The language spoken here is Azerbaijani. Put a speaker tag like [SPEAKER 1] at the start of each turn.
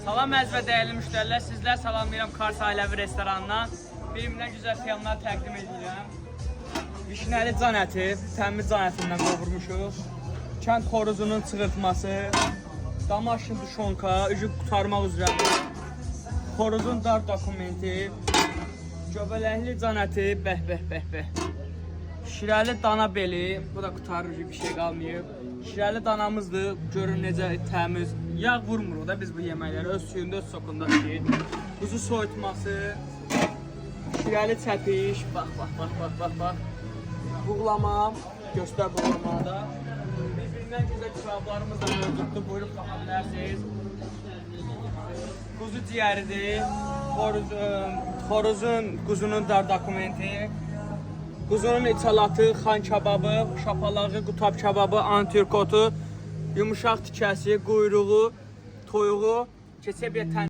[SPEAKER 1] Salam əziz və dəyərli müştərilər, sizlər salamlayıram Kars Ailəvi restoranından. Birimdən gözəl qiyamlar təqdim edirəm. Vişnəli can əti, təmiz can ətindən qovurmuşuq. Kənd xoruzunun çığırtması, damaşın duşonka, üzü qutarmaq üzrədir. Xoruzun dar dokumenti, göbələkli can əti, bəh. Şirəli dana beli, bu da qutarır, bir şey qalmayıb. Şirəli danamızdır, görün necə təmiz. Yağ vurmuruq da biz bu yeməkləri, öz suyunda, öz sokunda ki. Quzu soyutması, şirəli çəpiş, bax. Buğlama, göstər buğlamanı da. Bir-birindən güzel kebablarımız da mövcuddur, buyurub baxa bilərsiniz. Quzu ciyəridir, xoruzun, quzunun dar dokumenti. Quzunun içalatı, xan kebabı, şapalağı, qutab kebabı, antrikotu, yumuşaq tikəsi, quyruğu, toyuğu, keçə bir tən